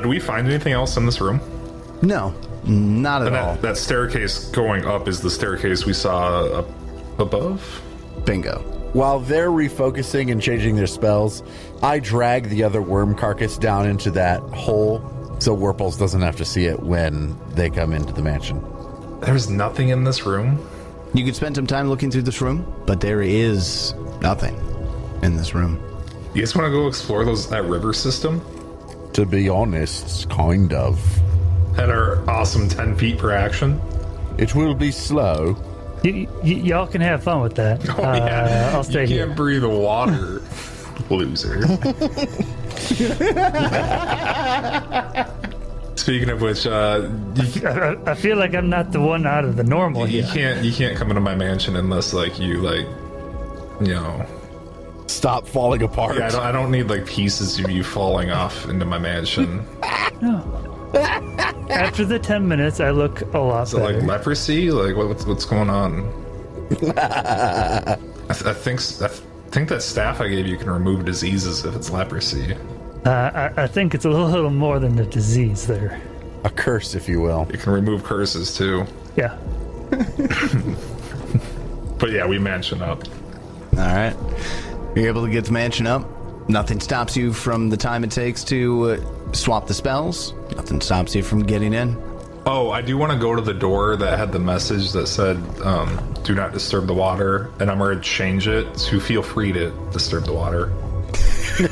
Do we find anything else in this room? No, not at And all. that staircase going up is the staircase we saw up above? Bingo. While they're refocusing and changing their spells, I drag the other worm carcass down into that hole so Warples doesn't have to see it when they come into the mansion. There's nothing in this room? You could spend some time looking through this room, but there is nothing in this room. You guys want to go explore that river system? To be honest, kind of. At our awesome 10 feet per action? It will be slow. Y'all can have fun with that. Oh, yeah. I'll stay you here. can't breathe the water, loser. Speaking of which, I feel like I'm not the one out of the normal you here. can't come into my mansion unless Stop falling apart. Yeah, I don't need like pieces of you falling off into my mansion. No. After the 10 minutes, I look a lot Is it better. like leprosy? Like what's going on? I think that staff I gave you can remove diseases if it's leprosy. I think it's a little more than a disease there. A curse, if you will. It can remove curses too. Yeah. But yeah, we mansion up. All right. You're able to get the mansion up. Nothing stops you from the time it takes to swap the spells. Nothing stops you from getting in. Oh, I do want to go to the door that had the message that said, do not disturb the water. And I'm going to change it to feel free to disturb the water. We're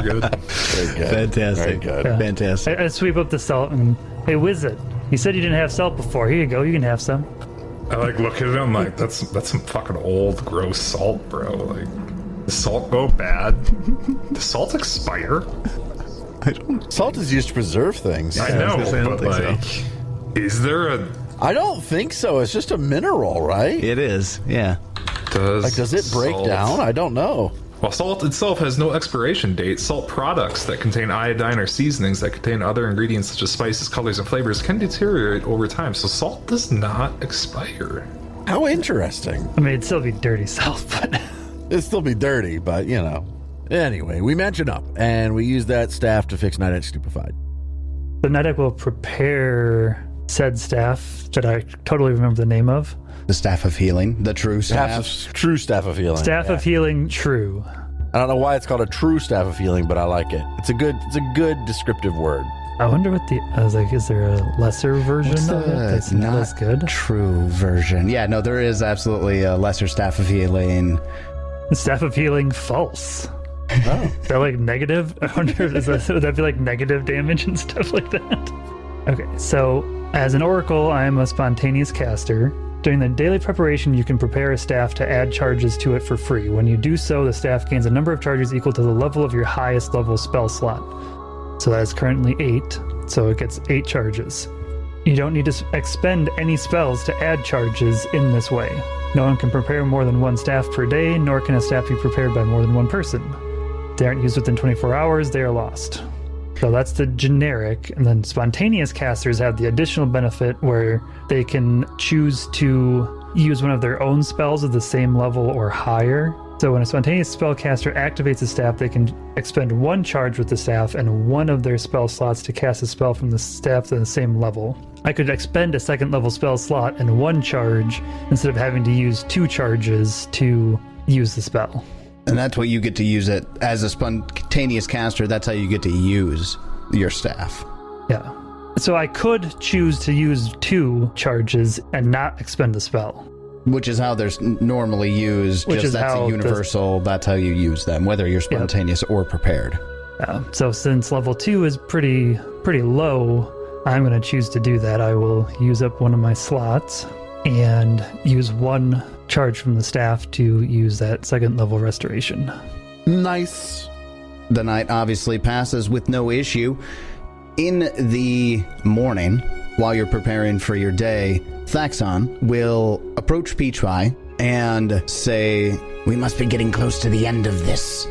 good. Very good. Fantastic. Very good. Yeah. Fantastic. I sweep up the salt and, hey, wizard, you said you didn't have salt before. Here you go. You can have some. I look at it, I'm like, that's some fucking old, gross salt, bro. Like, does salt go bad? Does salt expire? Salt is used to preserve things. I know, I don't but think so. like, is there a I don't think so. It's just a mineral, right? It is, yeah. Does it break salt- down? I don't know. Well, salt itself has no expiration date. Salt products that contain iodine or seasonings that contain other ingredients such as spices, colors, and flavors can deteriorate over time. So salt does not expire. How interesting. I mean, it'd still be dirty salt, but It'd still be dirty, but you know. Anyway, we mention up, and we use that staff to fix Nidec Stupefied. the Nidec will prepare said staff that I totally remember the name of. The Staff of Healing, the true staff. True staff of healing. Staff yeah. of Healing True. I don't know why it's called a true staff of healing, but I like it. It's a good descriptive word. I wonder what I was like, is there a lesser version of it that's not as good? True version. Yeah, no, there is absolutely a lesser Staff of Healing. The Staff of Healing False. Oh. Is that like negative? I wonder if would that be like negative damage and stuff like that? Okay, so as an oracle, I am a spontaneous caster. During the daily preparation, you can prepare a staff to add charges to it for free. When you do so, the staff gains a number of charges equal to the level of your highest level spell slot. So that is currently 8, so it gets 8 charges. You don't need to expend any spells to add charges in this way. No one can prepare more than one staff per day, nor can a staff be prepared by more than one person. If they aren't used within 24 hours, they are lost. So that's the generic, and then spontaneous casters have the additional benefit where they can choose to use one of their own spells of the same level or higher. So when a spontaneous spellcaster activates a staff, they can expend 1 charge with the staff and 1 of their spell slots to cast a spell from the staff to the same level. I could expend a 2nd level spell slot and 1 charge instead of having to use 2 charges to use the spell. And that's what you get to use it as a spontaneous caster. That's how you get to use your staff. Yeah. So I could choose to use 2 charges and not expend the spell. Which is how they're normally used. Which is that's how a universal. That's how you use them, whether you're spontaneous or prepared. So since level 2 is pretty low, I'm going to choose to do that. I will use up one of my slots and use 1 charge from the staff to use that 2nd level restoration. Nice. The night obviously passes with no issue. In the morning, while you're preparing for your day, Thaxon will approach Peach Pie and say, "We must be getting close to the end of this.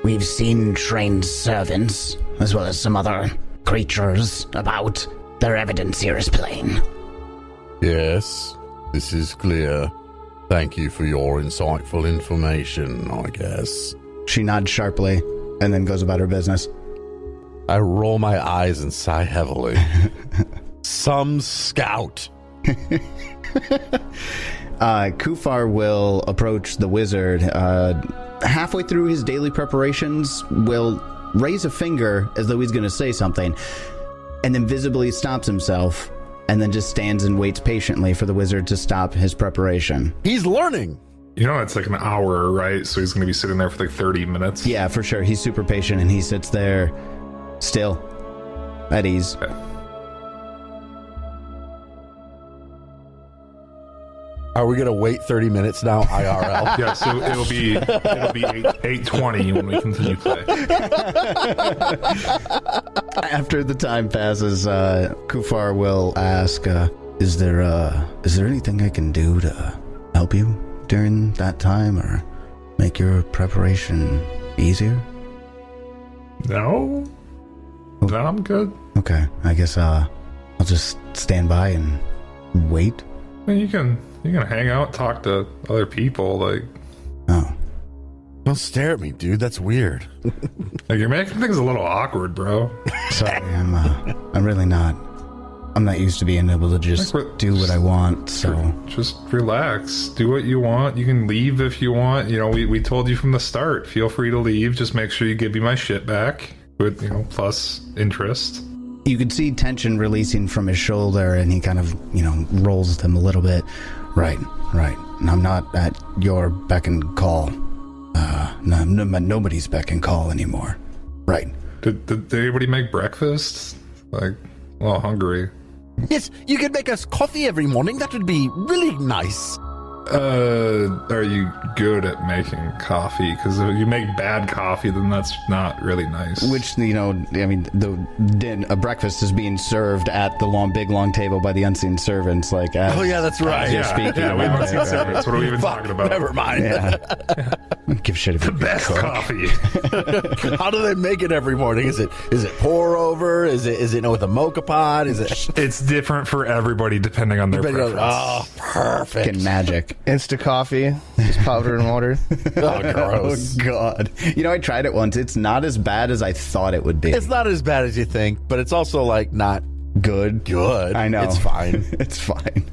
We've seen trained servants, as well as some other creatures about. Their evidence here is plain." Yes, this is clear. Thank you for your insightful information, I guess. She nods sharply and then goes about her business. I roll my eyes and sigh heavily. Some scout. Kufar will approach the wizard. Halfway through his daily preparations, will raise a finger as though he's going to say something, and then visibly stops himself, and then just stands and waits patiently for the wizard to stop his preparation. He's learning. You know, it's like an hour, right? So he's going to be sitting there for like 30 minutes. Yeah, for sure. He's super patient, and he sits there still, at ease. Are we going to wait 30 minutes now, IRL? Yeah, so it'll be 8:20 when we continue play. After the time passes, Kufar will ask, is there anything I can do to help you during that time or make your preparation easier? No, I'm good. Okay, I guess I'll just stand by and wait. I mean, you can hang out, talk to other people, like. Oh. Don't stare at me, dude. That's weird. Like, you're making things a little awkward, bro. Sorry, I'm really not. I'm not used to being able to just do what I want, so. Just relax. Do what you want. You can leave if you want. You know, we told you from the start. Feel free to leave. Just make sure you give me my shit back with, plus interest. You could see tension releasing from his shoulder, and he kind of, rolls them a little bit. Right. And I'm not at your beck and call. Nobody's beck and call anymore. Right. Did anybody make breakfast? Like, well, hungry. Yes, you could make us coffee every morning. That would be really nice. Are you good at making coffee? Because if you make bad coffee, then that's not really nice. Which, a breakfast is being served at the big long table by the unseen servants. Like, Oh, yeah, that's right. you're speaking. Yeah, we haven't seen servants. What are we even talking about? Never mind. Yeah. Give a shit if The best coffee. How do they make it every morning? Is it pour over? Is it with a mocha pot? Is it? It's different for everybody depending on their preference. Oh, perfect. Fucking magic. Insta coffee, just powder and water. Oh, gross. Oh, God. I tried it once. It's not as bad as I thought it would be. It's not as bad as you think, but it's also like not good. good. I know. It's fine. It's fine.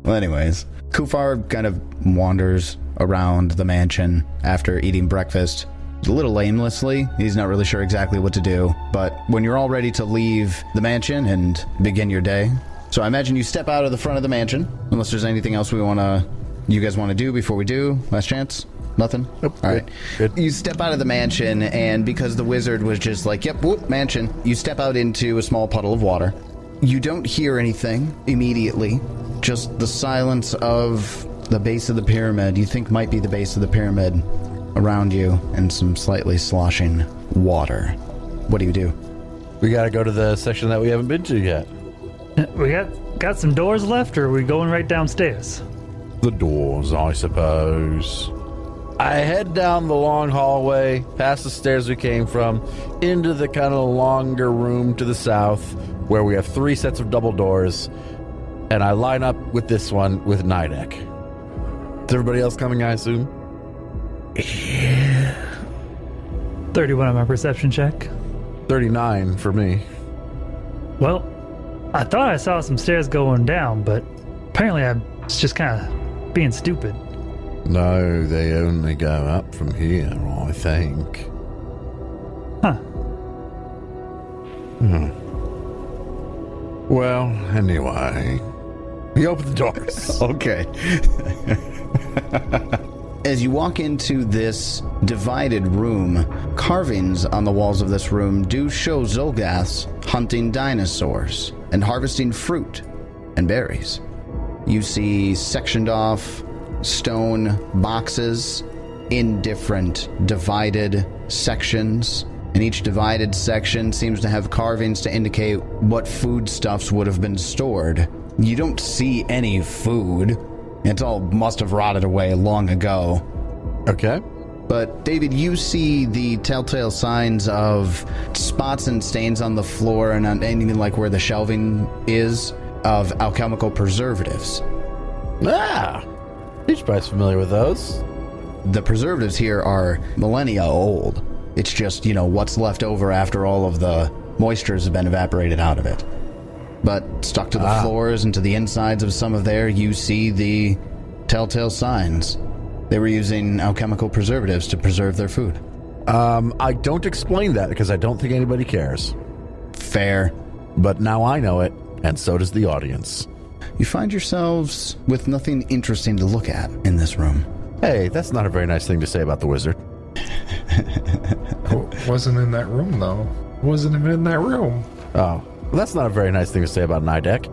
Well, anyways, Kufar kind of wanders around the mansion after eating breakfast. A little aimlessly. He's not really sure exactly what to do. But when you're all ready to leave the mansion and begin your day, so I imagine you step out of the front of the mansion, unless there's anything else you guys want to do before we do? Last chance? Nothing? Nope. All right. Good. You step out of the mansion, and because the wizard was just like, yep, whoop, mansion, you step out into a small puddle of water. You don't hear anything immediately, just the silence of the base of the pyramid, you think might be the base of the pyramid, around you, and some slightly sloshing water. What do you do? We got to go to the section that we haven't been to yet. We got some doors left, or are we going right downstairs? The doors, I suppose. I head down the long hallway, past the stairs we came from, into the kind of longer room to the south, where we have 3 sets of double doors, and I line up with this one with Nidec. Is everybody else coming, I assume? 31 on my perception check. 39 for me. Well, I thought I saw some stairs going down, but apparently I was just kind of being stupid. No, they only go up from here, I think. Huh. Well, anyway, we open the doors. Okay. As you walk into this divided room, carvings on the walls of this room do show Zolgaths hunting dinosaurs and harvesting fruit and berries. You see sectioned off stone boxes in different divided sections, and each divided section seems to have carvings to indicate what foodstuffs would have been stored. You don't see any food. It all must have rotted away long ago. Okay. But, David, you see the telltale signs of spots and stains on the floor and on anything like where the shelving is of alchemical preservatives. Ah! Peach Pie's familiar with those. The preservatives here are millennia old. It's just, what's left over after all of the moisture has been evaporated out of it. But stuck to the floors and to the insides of some of there, you see the telltale signs. They were using alchemical preservatives to preserve their food. I don't explain that because I don't think anybody cares. Fair. But now I know it, and so does the audience. You find yourselves with nothing interesting to look at in this room. Hey, that's not a very nice thing to say about the wizard. Wasn't in that room, though. Wasn't even in that room. Oh, well, that's not a very nice thing to say about Nidec.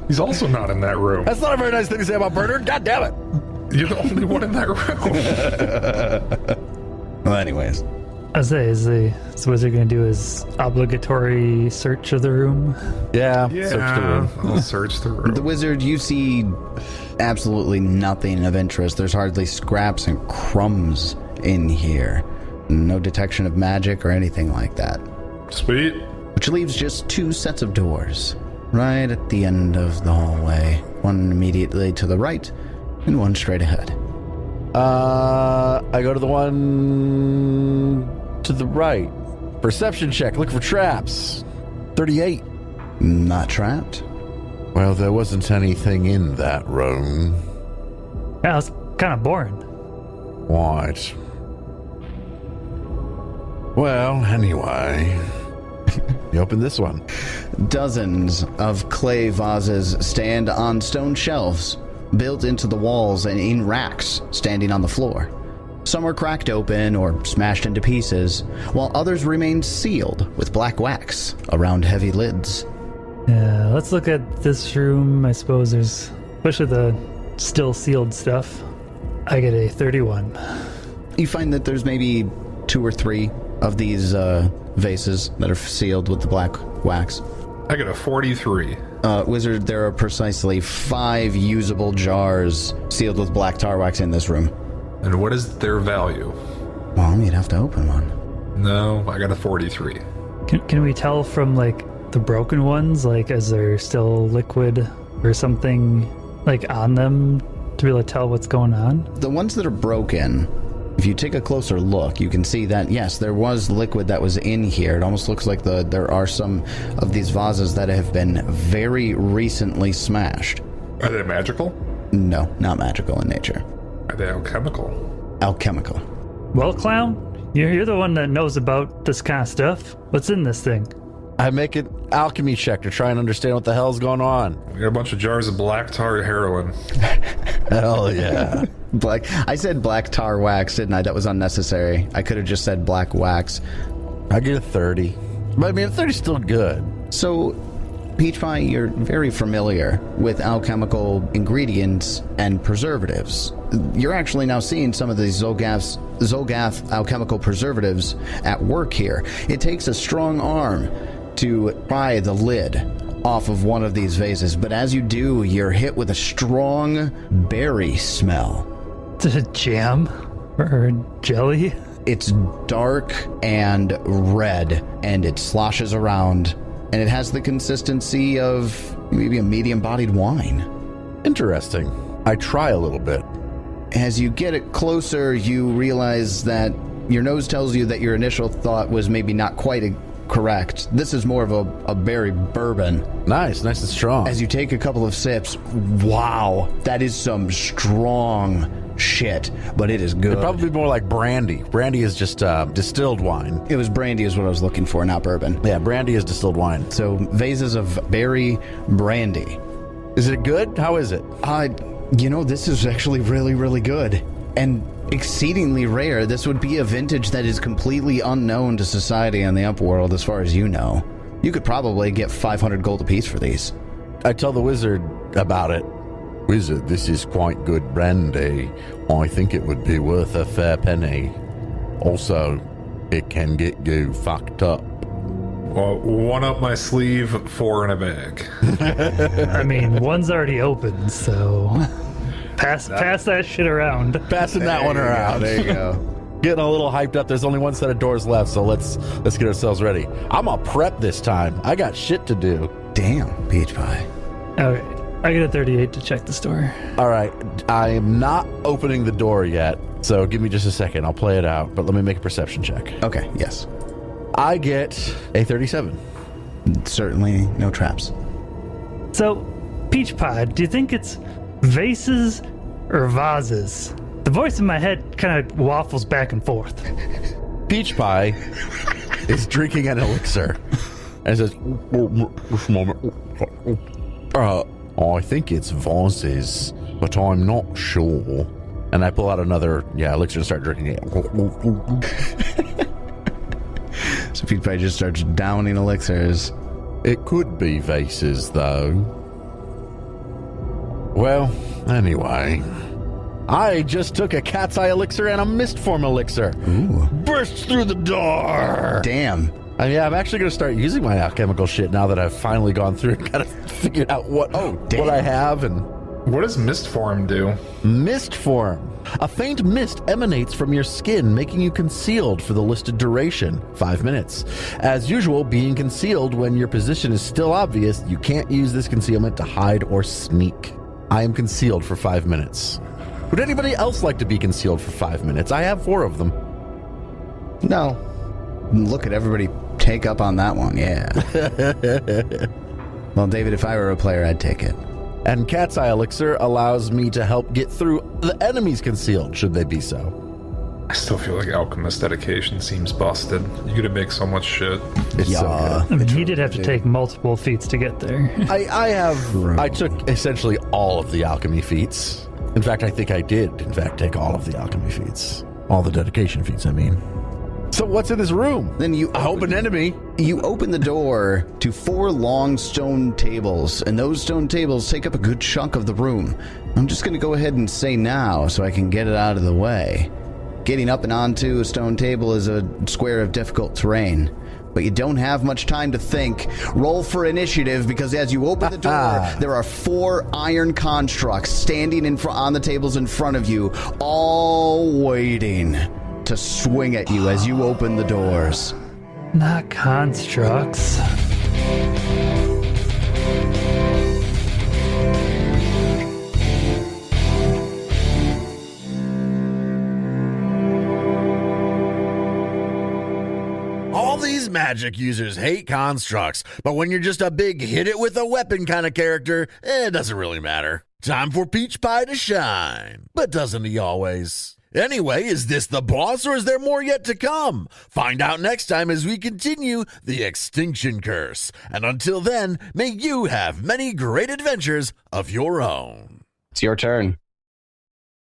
He's also not in that room. That's not a very nice thing to say about Bernard. God damn it. You're the only one in that room. Well, anyways. I say, is the wizard going to do his obligatory search of the room? Yeah, Yeah, search the room. I'll search the room. The wizard, you see absolutely nothing of interest. There's hardly scraps and crumbs in here. No detection of magic or anything like that. Sweet. Which leaves just 2 sets of doors right at the end of the hallway. One immediately to the right and one straight ahead. I go to the one to the right. Perception check. Look for traps. 38. Not trapped. Well, there wasn't anything in that room. Yeah, it's kind of boring. Right. Well, anyway. You open this one. Dozens of clay vases stand on stone shelves, built into the walls and in racks standing on the floor. Some are cracked open or smashed into pieces, while others remain sealed with black wax around heavy lids. Yeah, let's look at this room. I suppose there's especially the still sealed stuff. I get a 31. You find that there's maybe 2 or 3 of these vases that are sealed with the black wax. I get a 43. Wizard, there are precisely 5 usable jars sealed with black tar wax in this room. And what is their value? Well, you'd have to open one. No, I got a 43. Can we tell from like the broken ones, like as they're still liquid or something like on them to be able to tell what's going on? The ones that are broken, if you take a closer look, you can see that, yes, there was liquid that was in here. It almost looks like there are some of these vases that have been very recently smashed. Are they magical? No, not magical in nature. Are they alchemical? Alchemical. Well, Clown, you're the one that knows about this kind of stuff. What's in this thing? I make an alchemy check to try and understand what the hell's going on. We got a bunch of jars of black tar heroin. Hell yeah. I said black tar wax, didn't I? That was unnecessary. I could have just said black wax. I get a 30. But I mean, a 30's still good. So, Peach Pie, you're very familiar with alchemical ingredients and preservatives. You're actually now seeing some of these Zolgath alchemical preservatives at work here. It takes a strong arm to pry the lid off of one of these vases, but as you do, you're hit with a strong berry smell. Is it jam or jelly? It's dark and red, and it sloshes around, and it has the consistency of maybe a medium-bodied wine. Interesting. I try a little bit. As you get it closer, you realize that your nose tells you that your initial thought was maybe not quite correct. This is more of a berry bourbon. Nice and strong. As you take a couple of sips, wow, that is some strong shit, but it is good. It'd probably be more like brandy. Brandy is just distilled wine. It was brandy is what I was looking for, not bourbon. Yeah, brandy is distilled wine. So vases of berry brandy. Is it good? How is it? This is actually really, really good. And exceedingly rare. This would be a vintage that is completely unknown to society in the upworld as far as you know. You could probably get 500 gold apiece for these. I tell the wizard about it. Wizard, this is quite good brandy. I think it would be worth a fair penny. Also, it can get you fucked up. Well, 1 up my sleeve, 4 in a bag. I mean, one's already open, so pass that shit around. Passing that one around. There you go. Getting a little hyped up. There's only one set of doors left, so let's get ourselves ready. I'm gonna prep this time. I got shit to do. Damn, Peach Pie. Okay, I get a 38 to check the store. All right, I am not opening the door yet, so give me just a second. I'll play it out, but let me make a perception check. Okay, yes. I get a 37. Certainly no traps. So, Peach Pie, do you think it's vases or vases? The voice in my head kind of waffles back and forth. Peach Pie is drinking an elixir and says, I think it's vases, but I'm not sure. And I pull out another elixir and start drinking it. So Peach Pie just starts downing elixirs. It could be vases, though. Well, anyway, I just took a cat's eye elixir and a mist form elixir. Ooh. Burst through the door. Damn. I'm actually going to start using my alchemical shit now that I've finally gone through and kind of figured out what I have. And what does mist form do? Mist form. A faint mist emanates from your skin, making you concealed for the listed duration, 5 minutes. As usual, being concealed when your position is still obvious, you can't use this concealment to hide or sneak. I am concealed for 5 minutes. Would anybody else like to be concealed for 5 minutes? I have 4 of them. No. Look at everybody take up on that one, yeah. Well, David, if I were a player, I'd take it. And Cat's Eye Elixir allows me to help get through the enemies concealed, should they be so. I still feel like Alchemist dedication seems busted. You gotta make so much shit. It's so good. I mean, he did have to take multiple feats to get there. I took essentially all of the alchemy feats. In fact, I think I did, take all of the alchemy feats. All the dedication feats, I mean. So what's in this room? Then you I hope an enemy. You open the door to 4 long stone tables, and those stone tables take up a good chunk of the room. I'm just going to go ahead and say now so I can get it out of the way. Getting up and onto a stone table is a square of difficult terrain, but you don't have much time to think. Roll for initiative, because as you open the door, there are 4 iron constructs standing on the tables in front of you, all waiting to swing at you as you open the doors. Not constructs. All these magic users hate constructs, but when you're just a big hit it with a weapon kind of character, it doesn't really matter. Time for Peach Pie to shine. But doesn't he always? Anyway, is this the boss or is there more yet to come? Find out next time as we continue the Extinction Curse. And until then, may you have many great adventures of your own. It's your turn.